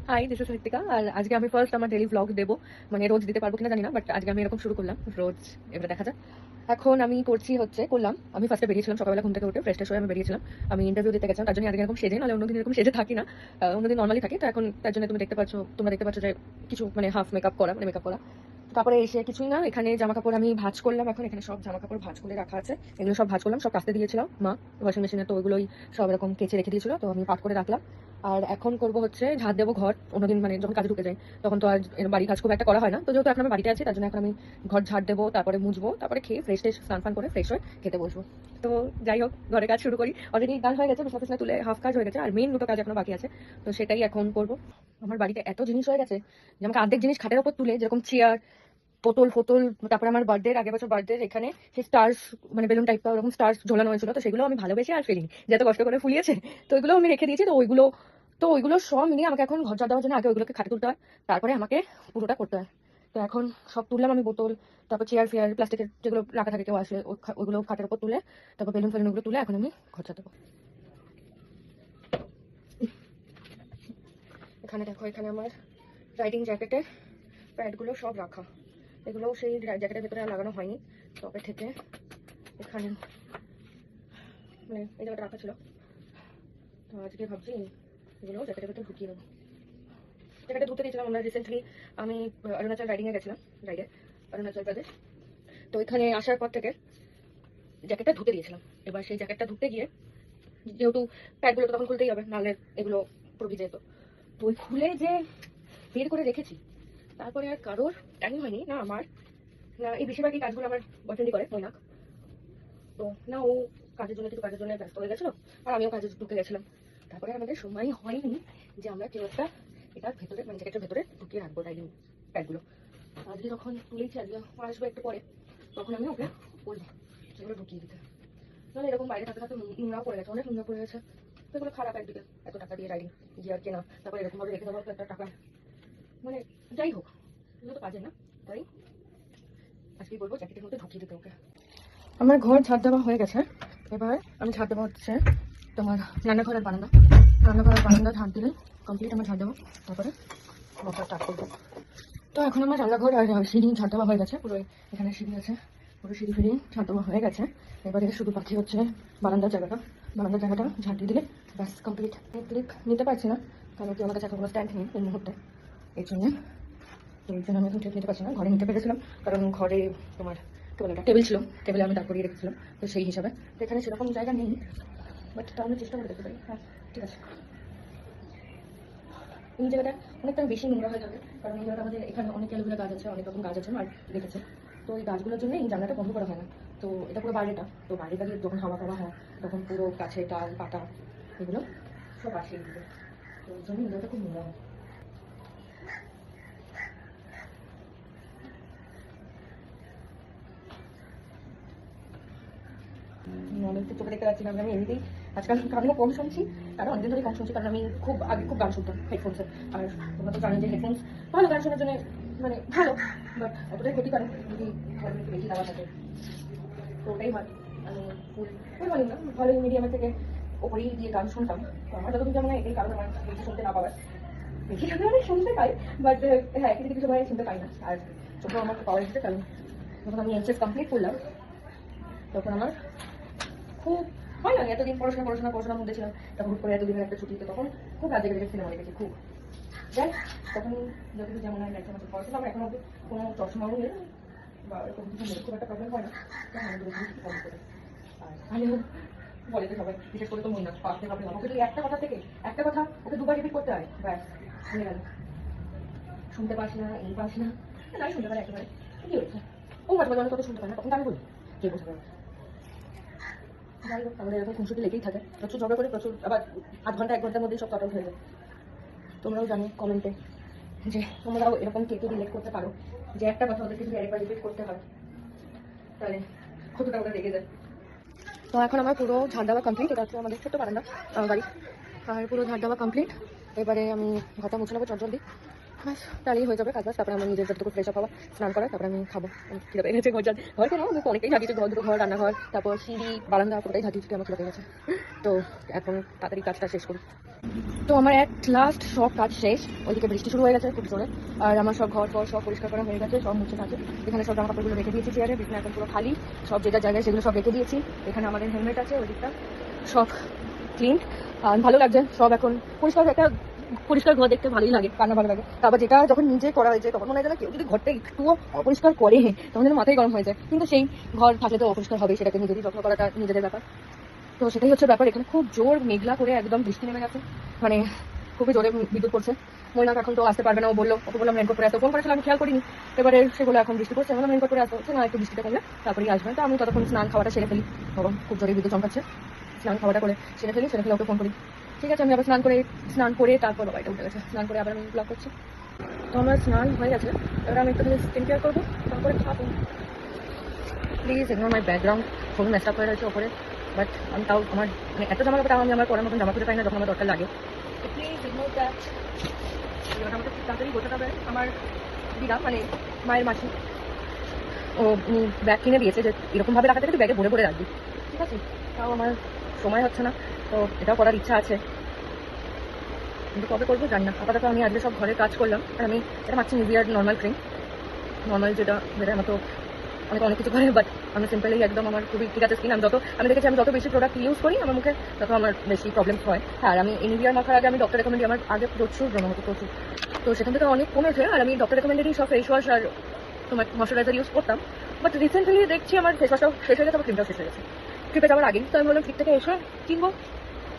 High, this is Ritika. আর আজকে আমি ফার্স্ট আমার ডেইলি ব্লগ দেবো, মানে রোজ দিতে পারবো কিনা জানি না, বাট আজকে আমি এরকম শুরু করলাম রোজ। এবারে দেখা যাক। এখন আমি করলাম আমি ফার্স্টে বেরিয়েছিলাম সকালবেলা ঘুম থেকে উঠে ফ্রেশ ট্রেশ হয়ে আমি বেরিয়েছিলাম। আমি ইন্টারভিউ দিতে গেছিলাম, তার জন্য আজকে এরকম সেজে, নাহলে অন্যদিন এরকম সেজে থাকি না। অন্যদিন নর্মালি থাকি, তো এখন তার জন্য তোমরা দেখতে পাচ্ছ যে কিছু মানে হাফ মেকআপ করা, মানে মেকআপ করা। তারপরে এসে কিছুই না, এখানে জামা কাপড় আমি ভাঁজ করলাম। এখন এখানে সব জামা কাপড় ভাঁজ করে রাখা আছে, এগুলো সব ভাঁজ করলাম, সব কাচতে দিয়েছিলাম মা ওয়াশিং মেশিনে, তো ওইগুলোই সব এরকম কেচে রেখে দিয়েছিল, তো আমি পাট করে রাখলাম। আর এখন করবো হচ্ছে ঝাড় দেবো ঘর। অন্যদিন মানে যখন কাজে ঢুকে যাই তখন তো আর বাড়ি কাজ খুব একটা করা হয় না, তো যেহেতু এখন আমি বাড়িতে আছি তার জন্য এখন আমি ঘর ঝাড় দেবো, তারপরে মুছবো, তারপরে খেয়ে ফ্রেশ ট্রেশ স্নান ফান করে ফ্রেশ হয়ে খেতে বসবো। তো যাই হোক, ঘরের কাজ শুরু করি। অলরেডি কাজ হয়ে গেছে, বিছনা টিছনা তুলে হাফ কাজ হয়ে গেছে, আর মেইন দুটো কাজ এখনো বাকি আছে, তো সেটাই এখন করবো। আমার বাড়িতে এত জিনিস হয়ে গেছে যে আমাকে অর্ধেক জিনিস খাটের ওপর তুলে, যেরকম চেয়ার, বোতল ফোতল, তারপরে আমার আগের বছর বার্থডে এখানে সেই স্টার্স, মানে বেলুন টাইপ ওরকম স্টার্স ঝোলানো হয়েছিল, তো সেগুলো আমি ভালোবেসে আর ফেলিনি, যত কষ্ট করে ফুলিয়েছে, তো ওইগুলো আমি রেখে দিয়েছি। তো ওইগুলো সব মিলিয়ে আমাকে এখন ঘর ঝাড় দেওয়ার জন্য আগে ওইগুলোকে খাটে তুলতে হয়, তারপরে আমাকে পুরোটা করতে হয়। তো এখন সব তুললাম আমি, বোতল, তারপর চেয়ার ফেয়ার প্লাস্টিকের যেগুলো রাখা থাকে, কেউ আসলে ওইগুলো খাটের উপর তুলে, তারপর বেলুন ফেলুন ওগুলো তুলে এখন আমি ঘর ঝাড় দেবো। এখানে দেখো, এখানে আমার রাইডিং জ্যাকেটের প্যাডগুলো সব রাখা, এগুলো সেই জ্যাকেটের ভেতরে আর লাগানো হয়নি, তবে থেকে এখানে মানে এই জায়গাটা রাখা ছিল, তো আজকে ভাবছি এগুলো জ্যাকেটের ভেতরে ঢুকিয়ে দেবো। জ্যাকেটে ধুতে দিয়েছিলাম আমরা রিসেন্টলি, আমি অরুণাচল রাইডিংয়ে গেছিলাম, রাইডে অরুণাচল প্রদেশ। তো এখানে আসার পর থেকে জ্যাকেটটা ধুতে দিয়েছিলাম। এবার সেই জ্যাকেটটা ধুতে গিয়ে, যেহেতু প্যাডগুলো তো তখন খুলতেই হবে, নাহলে এগুলো পুরো ভিজে যেত, তো ওই খুলে যে বের করে রেখেছি, তারপরে আর কারোর টাইম হয়নি, না আমার, না এই বেশিরভাগই কাজগুলো আমার বয়ফ্রেন্ডই করে, মৈনাক। তো না ও কাজের জন্য কিছু কাজের জন্য ব্যস্ত হয়ে গেছিলো, আর আমিও কাজে ঢুকে গেছিলাম, তারপরে আমাদের সময় হয়নি যে আমরা কেউ একটা এটার ভেতরে, মানে জ্যাকেটের ভেতরে ঢুকিয়ে রাখবো রাইডিং প্যাডগুলো। আজকে যখন তুলেছি, আজকে আসবো একটু পরে, তখন আমি ওকে বলবো সেগুলো ঢুকিয়ে দিতে, নাহলে এরকম বাইরে থাকতে থাকতে নোংরা পড়ে গেছে, অনেক নোংরা পড়ে গেছে, তো এগুলো খারাপ একদিকে, এত টাকা দিয়ে রাইডিং গিয়ার কেনা, তারপরে এরকম ভাবে রেখে দেওয়ার তো একটা টাকা, মানে যাই হোক, এগুলো তো কাজে না, তাই আজকেই বলবো জ্যাকেটের মধ্যে ঢুকিয়ে দিতে ওকে। আমার ঘর ঝাড় দেওয়া হয়ে গেছে, এবার আমি ঝাড় দেওয়া হচ্ছে তোমার রান্নাঘর আর বারান্দা। রান্নাঘর আর বারান্দা ঝাড় দিলে কমপ্লিট আমার ঝাড় দেবো, তারপরে মশা স্টার্ট করবো। তো এখন আমার রান্নাঘর আর সিঁড়ি ঝাড় দেওয়া হয়ে গেছে, পুরো এখানে সিঁড়ি আছে, পুরো সিঁড়ি ফিরি ঝাড় দেওয়া হয়ে গেছে। এবারে শুধু বাকি হচ্ছে বারান্দার জায়গাটা ঝাড় দিয়ে দিলে ব্যাস কমপ্লিট। ক্লিপ নিতে পারছি না, কারণ কি আমার কাছে এখন কোনো স্ট্যান্ড নেই এই মুহূর্তে, এই জন্য আমি এখন ক্লিপ নিতে পারছি না। ঘরে নিতে পেরেছিলাম, কারণ ঘরে তোমার টেবিল ছিল, টেবিলে আমি দাঁড় করিয়ে রেখেছিলাম, তো সেই হিসাবে তো এখানে সেরকম জায়গা নেই, বাট তাও আমি চেষ্টা করে দেখতে পারি। হ্যাঁ, ঠিক আছে। এই জায়গাটা অনেকটা বেশি নোংরা হয়ে যাবে, কারণ এই জায়গাটা আমাদের এখানে অনেক অ্যালোভেরা গাছ আছে, অনেক রকম গাছ আছে, আর রেখেছে, তো এই গাছগুলোর জন্য এই জানলাটা বন্ধ করা হয় না। তো এটা পুরো বাইরেটা, তো বাইরেটা দিয়ে যখন হাওয়া টাওয়া হয় তখন পুরো গাছে ডাল পাতা এগুলো সব আসে এগুলো, তো ওই জন্য এই জায়গাটা খুব নোংরা হয়। অনেক চোখে দেখতে পাচ্ছি না, আমি এমনিতেই আজকাল গানও কম শুনছি, কারণ অনেকদিন ধরে কম শুনছি, কারণ আমি আগে খুব গান শুনতাম হেডফোনসে, আর তোমরা তো জানো যে হেডফোনস ভালো গান শোনার জন্য, মানে ভালো, বাট এতটাই ক্ষতিকারক যদি ঘরে একটু বেশি দেওয়া থাকে, তো ওটাই হয়। আমি ফুল বলি না, ভালো মিডিয়ামের থেকে ওপরেই দিয়ে গান শুনতাম, তো আমার যতটুকু যেমন এটাই কারণ আমার বেশি শুনতে না পাওয়ার, বেশি শুনতে মানে শুনতে পাই, বাট হ্যাঁ কিছু কিছু সময় শুনতে পাই না। আর চোখেও আমার পাওয়ার এসেছে, কারণ যখন আমি এইচএস কমপ্লিট করলাম তখন আমার খুব হয় না, এতদিন পড়াশোনার মধ্যে ছিলাম, তারপর হুট করে এতদিনের একটা ছুটিতে তখন খুব রাজ্যে গেছে সিনেমা দেখেছি খুব, যাই তখন যতটুকু যেমন হয় গেছে আমার পড়াশোনা, আমার এখন অব্দি কোনো চশমাও নেই বা এরকম কিছু নেই, খুব একটা প্রবলেম হয় না, তখন আমি দূরে ফোন করে। আর আমিও বলে তো সবাই, বিশেষ করে তো মনে না পারতে পারবে না, ওকে যদি একটা কথা থেকে একটা কথা ওকে দুবার রিপিট করতে হয়, ব্যাস শুনে গেল, শুনতে পাস না, এই পাস না, নাই শুনতে পারে একেবারে, কি হয়েছে ও মাঝে মাঝে অনেক কথা শুনতে পারে না, তখন তো আমি বলি কে বোঝা যাবে। যাই হোক, আমাদের এরকম খুনসুটি লেগেই থাকে, প্রচুর ঝগড়া করে, প্রচুর আবার আধ ঘন্টা 1 ঘন্টার মধ্যেই সব কাটাল হয়ে যায়। তোমরাও জানো কমেন্টে যে তোমরাও এরকম কে কে রিলেট করতে পারো, যে একটা কথা ওদেরকে যদি আরেকবার রিপিট করতে হয় তাহলে কতটা ওটা লেগে যায়। তো এখন আমার পুরো ঝাড় দেওয়া কমপ্লিট, এটা হচ্ছে আমাদের ছোট্ট বারান্দা আমার বাড়ি, আর পুরো ঝাড় দেওয়া কমপ্লিট। এবারে আমি ঘরটা মুছে নেবো চটজলদি, ব্যাস তাহলেই হয়ে যাবে কাজ বাজ, তারপরে আমার নিজের যতটুকু ফ্রেশ আপ হওয়া, স্নান করা, তারপরে আমি খাবো। খিদে পেয়ে গেছে, ঘর কেন আমি অনেকটাই ঝাঁটিয়েছি, দুটো ঘর, রান্নাঘর, তারপর সিঁড়ি বারান্দা পুরোটাই ঝাঁটিয়েছি, আমার খিদে পেয়ে গেছে, তো এখন তাড়াতাড়ি কাজটা শেষ করি। তো আমার এক লাস্ট সব কাজ শেষ, ওইদিকে বৃষ্টি শুরু হয়ে গেছে খুব জোরে, আর আমার সব ঘর ফর সব পরিষ্কার করা হয়ে গেছে, সব মুছে থাকে। এখানে সব জামা কাপড়গুলো রেখে দিয়েছি চেয়ারে, বিছানা এখন পুরো খালি, সব যেটা জায়গায় সেগুলো সব রেখে দিয়েছি। এখানে আমাদের হেলমেট আছে, ওই দিকটা সব ক্লিন, আর ভালো লাগছে সব এখন পরিষ্কার। একটা পরিষ্কার ঘর দেখতে ভালোই লাগে, কান্না ভালো লাগে। তারপর যেটা যখন নিজে করা হয়েছে তখন মনে হয় যেন কেউ যদি ঘরটা একটুও অপরিষ্কার করে তখন যেন মাথায় গরম হয়ে যায়, কিন্তু সেই ঘর থাকলে তো অপরিষ্কার হবে, সেটাকে নিজেরই যত্ন করাটা নিজেদের ব্যাপার। তো সেটাই হচ্ছে ব্যাপার। এখানে খুব জোর মেঘলা করে একদম বৃষ্টি নেমে গেছে, মানে খুবই জোরে বিদ্যুৎ পড়ছে। মহিলাকে এখন তো আসতে পারবে না, ও বললো, ওকে বললাম রেনকোট পরে আসতে, ফোন করেছিল আমি খেয়াল করিনি। এবারে সেগুলো এখন বৃষ্টি পড়ছে, বললাম রেনকোট পরে আসতে, হচ্ছে না একটু বৃষ্টিটা কমলে তারপরেই আসবে। তো আমি ততক্ষণ স্নান খাওয়াটা সেরে ফেলি, বাবা খুব জোরে বিদ্যুৎ চমকাচ্ছে, স্নান খাওয়াটা করে সেরে ফেলে ওকে ফোন করি। ঠিক আছে, আমি আবার স্নান করে তারপর বাবা এটা উঠে গেছে, স্নান করে আবার আমি ব্লগ করছি। তো আমার স্নান হয়ে গেছে, এবার আমি একটু স্কিন কেয়ার করবো, তারপরে খাবো। প্লিজ ইগনোর মাই ব্যাকগ্রাউন্ড, খুবই মেস্ট আপ হয়ে রয়েছে ওপরে, বাট আমি তাও আমার মানে এত জামা কাপড় আমি আমার পরার মতন জামা খুঁজে পাই না যখন আমার দরকার লাগে। Please ignore that. এবার আমাকে খুব তাড়াতাড়ি গোছাতে হবে। আমার দিদা মানে মায়ের মাসি, ও ব্যাগ কিনে দিয়েছে যে এরকমভাবে রাখা থেকে তুই ব্যাগে ভরে ভরে রাখবি, ঠিক আছে। তাও আমার সময় হচ্ছে না, তো এটাও করার ইচ্ছা আছে, কিন্তু কবে করবো জানি না। আপাতত আমি আজকে সব ঘরের কাজ করলাম, আর আমি এটা মাখছি নিভিয়ার নর্মাল ক্রিম, নর্মাল যেটা আমার তো অনেক কিছু করে, বাট আমি সিম্পলি একদম আমার খুবই ঠিক আছে স্কিন। আমি দেখেছি আমি যত বেশি প্রোডাক্ট ইউজ করি আমার মুখে তত আমার বেশি প্রবলেম হয়। আর আমি নিভিয়ার মাখার আগে আমি ডক্টর রেকমেন্ডেড, আমার আগে প্রচুর ব্রণ হতো প্রচুর, তো সেখান থেকে অনেক কমেছে। আর আমি ডক্টর রেকমেন্ডেডই সব ফেস ওয়াশ আর তোমার ময়শ্চারাইজার ইউজ করতাম, বাট রিসেন্টলি দেখছি আমার ফেস ওয়াশটাও শেষ হয়ে গেছে, আমার ক্রিমটাও শেষ হয়ে গেছে। ট্রিপে যাওয়ার আগেই তো আমি বললাম ট্রিপ থেকে এসে কিনবো,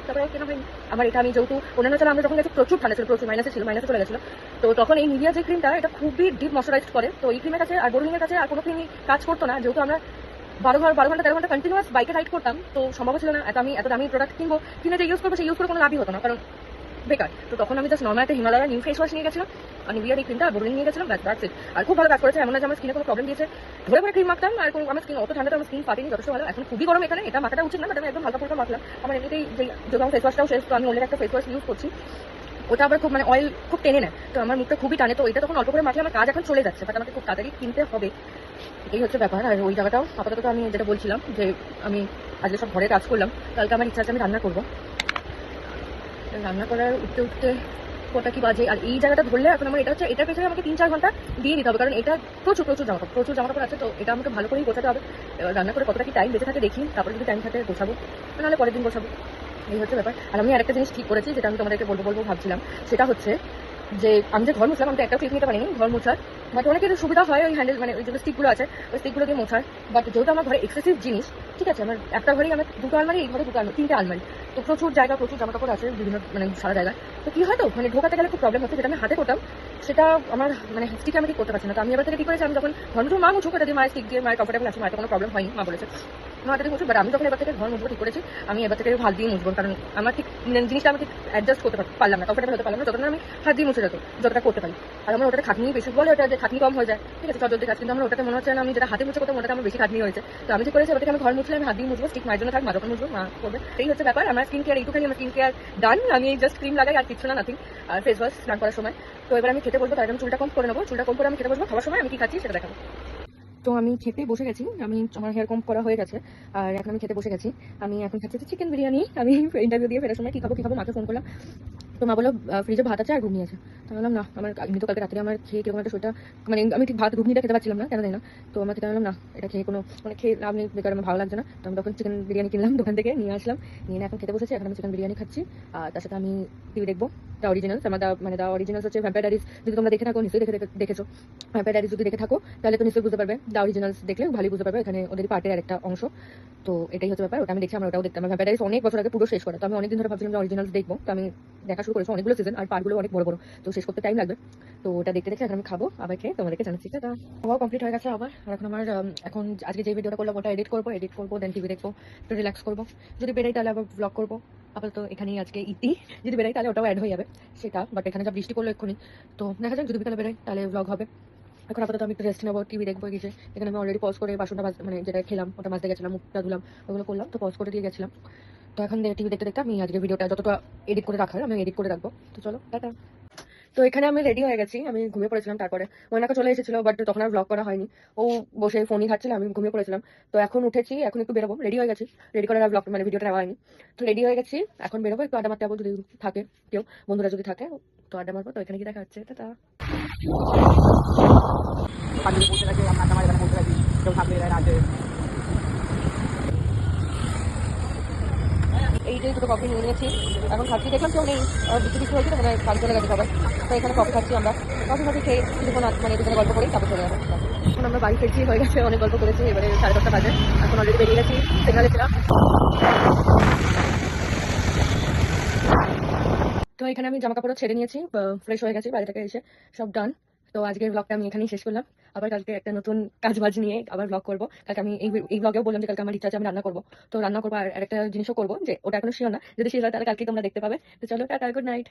তারপরে কেনা হয়নি। আমার এটা আমি যেহেতু অন্যান্য চালা আমরা যখন গেছি প্রচুর ঠান্ডা ছিল, প্রচুর মাইনাসে চলে গেছিলো, তো তখন এই নিভিয়া যে ক্রিমটা এটা খুবই ডিপ ময়শ্চারাইজ করে, তো এই ক্রিমের কাছে আর বোরোলিনের কাছে আর কোনো ক্রিমই কাজ করতো না। যেহেতু আমরা 12 ঘন্টা 13 ঘন্টা কন্টিনিউয়াস বাইকে রাইড করতাম, তো সম্ভব ছিল না এত দামি প্রোডাক্ট কিনে যে ইউজ করবো, সেই ইউজ করে কোনো লাভই হতো না, কারণ বেকার। তো তখন আমি জাস্ট নর্মাল একটা হিমালয়ের নিউ ফেস ওয়াশ নিয়ে গেছিলাম, আর নিভিয়ার এই ক্রিমটা বোরোলিন নিয়ে গেছিলাম, দ্যাটস ইট। আর খুব ভালো কাজ করেছে, এমন না যে আমার স্কিনে কোনো প্রবলেম দিয়েছে। ধরে ক্রিম মাখতাম, আর কোনো আমার স্কিন অত ঠান্ডাতে আমার স্কিন ফাটেনি, যথেষ্ট ভালো। এখন খুবই গরম এখানে, এটা মাখাটা উচিত না, বাট আমি একদম হালকা ফুলকা মাখলাম। আমার এমনিতেই যে ফেস ওয়াশটাও শেষ, তো আমি অন্য একটা ফেস ওয়াশ ইউজ করছি, ওটা আবার খুব মানে অয়েল খুব টেনে নেয়, তো আমার মুখটা খুবই টানে, তো এটা তখন অল্প করে মাখলে আমার কাজ এখন চলে যাচ্ছে, বাট আমাকে খুব তাড়াতাড়ি কিনতে হবে, এই হচ্ছে ব্যাপার। আর ওই জায়গাটাও আপাতত আমি যেটা বলছিলাম যে আমি আজকে সব ঘরে কাজ করলাম, কালকে আমার ইচ্ছা আছে আমি রান্না করবো। রান্না করার উঠতে কটা কি বাজে, আর এই জায়গাটা ধরলে এখন আমার এটা হচ্ছে, এটার পেছনে আমাকে 3-4 ঘন্টা দিয়ে দিতে হবে, কারণ এটা প্রচুর জামা কাপড় আছে, তো এটা আমাকে ভালো করেই গোছাতে হবে। রান্না করে কতটা কি টাইম বেঁচে থাকে দেখি, তারপরে যদি টাইম থাকে গোছাবো, নাহলে পরের দিন গোছাবো, এই হচ্ছে ব্যাপার। আর আমি আরেকটা জিনিস ঠিক করেছি, যেটা আমি তোমাদেরকে বলবো ভাবছিলাম, সেটা হচ্ছে যে আমি যে ঘর মুছলাম, আমি তো একটা ক্লিপ নিতে পারিনি ঘর মোছার, বাট অনেকের সুবিধা হয় ওই হ্যান্ডেল মানে ওই যে স্টিকগুলো আছে ওই স্টিকগুলো দিয়ে মোছার, বাট যেহেতু আমার ঘরে এক্সেসিভ জিনিস, ঠিক আছে, আমার একটা ঘরেই আমার 2টো আলমারি, এই ঘরে 2টো আলমারি, 3টে আলমারি, তো প্রচুর জায়গা, প্রচুর জামা কাপড় আছে বিভিন্ন মানে সারা জায়গায়, তো কি হয় তো মানে ঢোকাতে গেলে খুব প্রবলেম হচ্ছে। যেটা আমি হাতে করতাম সেটা আমার মানে স্টিকে আমি ঠিক করতে পারছি না, তো আমি এবার থেকে ঠিক করেছি আমি যখন ঘর মুছবো, মা মুছুক এটা দিয়ে, মায়ের স্টিক দিয়ে মায়ের কমফোর্টেবল আছে, মায়ের কোনো প্রবলেম হয়নি, মা বলেছে মা হাতে মুছুক, বাট আমি যখন এবার থেকে ঘর মুছবো ঠিক করেছি আমি এবার থেকে হাত দিয়ে মুছবো, কারণ আমার ঠিক জিনিসটা আমি ঠিক অ্যাডজাস্ট করতে পারলাম না, কমফোর্টেবল হতে পারলাম না, যতটা আমি হাত দিয়ে মুছে যতটা করতে পারি। আর আমার ওটাতে খাটনি বেশি বলে, ওটা যে খাটনি কম হয়ে যায়, ঠিক আছে চটজলদি কাজ, কিন্তু আমার ওটাতে মনে হচ্ছে না আমি যেটা হাতে মুছে করতাম ওটাতে আমার বেশি খাটনি হয়েছে। তো আমি যে করেছি ওটাকে আমি ঘর মুছলে আমি হাত দিয়ে মুছবো, স্টিক মায়ের জন্য থাক, মা যখন মুছবো মা করবে, এই হচ্ছে ব্যাপার। আমার স্কিন কেয়ার এইটুখানি, আমার স্কিন কেয়ার ডান, আমি জাস্ট ক্রিম লাগাই আর কিছু না, নাথিং, আর ফেস ওয়াশ স্নান করার সময়। তো এবার আমি খেতে বলবো, তার আমি চুলটা কম করে নেবো, চুলটা কম করে আমি খেতে বসবো, খাওয়ার সময় আমি কি খাচ্ছি সেটা দেখাবো। তো আমি খেতে বসে গেছি, আমার হেয়ার কম করা হয়ে গেছে, আর এখন আমি খেতে বসে গেছি। আমি এখন খাচ্ছি চিকেন বিরিয়ানি। আমি ইন্টারভিউ দিয়ে ফেরার সময় কি খাবো মাকে ফোন করলাম, তো মা বললো ফ্রিজে ভাত আছে আর ঘুগনি আছে। তো আমি বললাম না, আমার এমনি তো কালকে রাত্রে আমার খেয়ে কিরকম একটা শরীরটা মানে আমি ঠিক ভাত ঘুগনিটা খেতে পারছিলাম না, কেন জানি না। তো আমার খেতে বললাম না, এটা খেয়ে কোনো মানে খেয়ে লাভ নেই, বেকার, আমার ভালো লাগছে না। তো আমি তখন চিকেন বিরিয়ানি কিনলাম দোকান থেকে, নিয়ে আসলাম, নিয়ে এখন খেতে বসেছি। এখন আমি চিকেন বিরিয়ানি খাচ্ছি, আর তার সাথে আমি টিভি দেখবো, দ্য অরিজিনালস। আমার দ্য অরিজিনালস হচ্ছে ভ্যাম্পায়ার ডায়েরিজ, যদি তোমরা দেখে থাকো নিশ্চয়ই দেখেছো। ভ্যাম্পায়ার ডায়েরিজ যদি দেখে থাকো তাহলে তো নিশ্চয়ই বুঝতে পারবে, দ্য অরিজিনালস দেখলে ভালোই বুঝতে পারবে, এখানে ওদের পার্টের আরেকটা অংশ। তো এটাই হচ্ছে ব্যাপার, ওটা আমি দেখছি, আমার ওটাও দেখতে। আমার ভ্যাম্পায়ার ডায়েরিজ অনেক বছর আগে পুরো শেষ করা, তো আমি অনেকদিন ধরে ভাবছিলাম যে অরিজিনালস দেখবো, তো আমি দেখা শুরু করেছি, অনেকগুলো সিজন, আর পার্টগুলো অনেক বড় বড়, তো শেষ করতে টাইম লাগবে। তো ওটা দেখতে এখন আমি খাবো, আবার খেয়ে তোমাদেরকে জানাচ্ছি। এটা খাওয়া কমপ্লিট হয়ে গেছে আবার, আর এখন আমার এখন আজকে যে ভিডিওটা করলাম ওটা এডিট করবো, দেন টিভি দেখবো, একটু রিল্যাক্স করবো। যদি বেরাই তাহলে আবার ব্লগ করবো, আপাতত এখানেই আজকে ইতি। যদি বেরাই তাহলে ওটাও অ্যাড হয়ে যাবে সেটা, বাট এখানে যা বৃষ্টি করলো এক্ষুনি, তো দেখা যাক যদি বিকালে বেরোয় তাহলে ব্লগ হবে। এখন আপাতত আমি একটু রেস্ট নেবো, টিভি দেখবো গিয়ে। এখানে আমি অলরেডি পজ করে বাসনটা মানে যেটা খেলাম ওটা মাজতে গেছিলাম, মুখটা ধুলাম, ওগুলো করলাম, তো পজ করে দিয়ে গেছিলাম। তো এখন টিভি দেখতে দেখতে আমি আজকে ভিডিওটা যতটা এডিট করে রাখার আমি এডিট করে রাখবো। তো চলো টাটা। তো এখানে আমি রেডি হয়ে গেছি, আমি ঘুমিয়ে পড়েছিলাম। তারপরে ময়নাকা চলে এসেছিল, বাট তখন আর ব্লগ করা হয়নি। ও বসে ফোনই ঘাটছিল, আমি ঘুমিয়ে পড়েছিলাম। তো এখন উঠেছি, এখন একটু বেরোবো, রেডি হয়ে গেছি। রেডি করার ব্লগ মানে ভিডিওটা নেওয়া হয়নি। তো রেডি হয়ে গেছি, এখন বেরোবো, একটু আড্ডা মারতে যাবো যদি থাকে কেউ, বন্ধুরা যদি থাকে তো আড্ডা মারবো। তো এখানে কি দেখা হচ্ছে তা এই যে দুটো কফি নিয়ে নিয়েছি, এখন খাচ্ছি। দেখলাম কেউ নেই, বৃষ্টি বৃষ্টি হয়েছে, মানে কাজ চলে গেছে সবাই। তো এখানে কফি খাচ্ছি আমরা, কফি খেয়ে কিছুক্ষণ মানে দুজনে গল্প করি, তারপর চলে যাবো। এখন আমরা বাড়ি ফিরছি, হয়ে গেছে অনেক গল্প করেছি। এবারে 10:30 বাজে, এখন অলরেডি বেরিয়ে গেছি, সিগনালে ছিলাম। তো এখানে আমি জামা কাপড় ছেড়ে নিয়েছি, ফ্রেশ হয়ে গেছি, বাড়ি থেকে এসে সব ডান। তো আজকের ব্লগটা আমি এখানেই শেষ করলাম। আবার কালকে একটা নতুন কাজ বাজ নিয়ে আবার ব্লগ করবো। কালকে আমি এই ব্লগেও বললাম যে কালকে আমার ইচ্ছা আছে আমি রান্না করবো। তো রান্না করবো, আর একটা জিনিসও করবো, যে ওটা এখনো শিওর না, যদি শিওর হয় তাহলে কালকে তোমরা দেখতে পাবে। তো চলো, টাটা, গুড নাইট।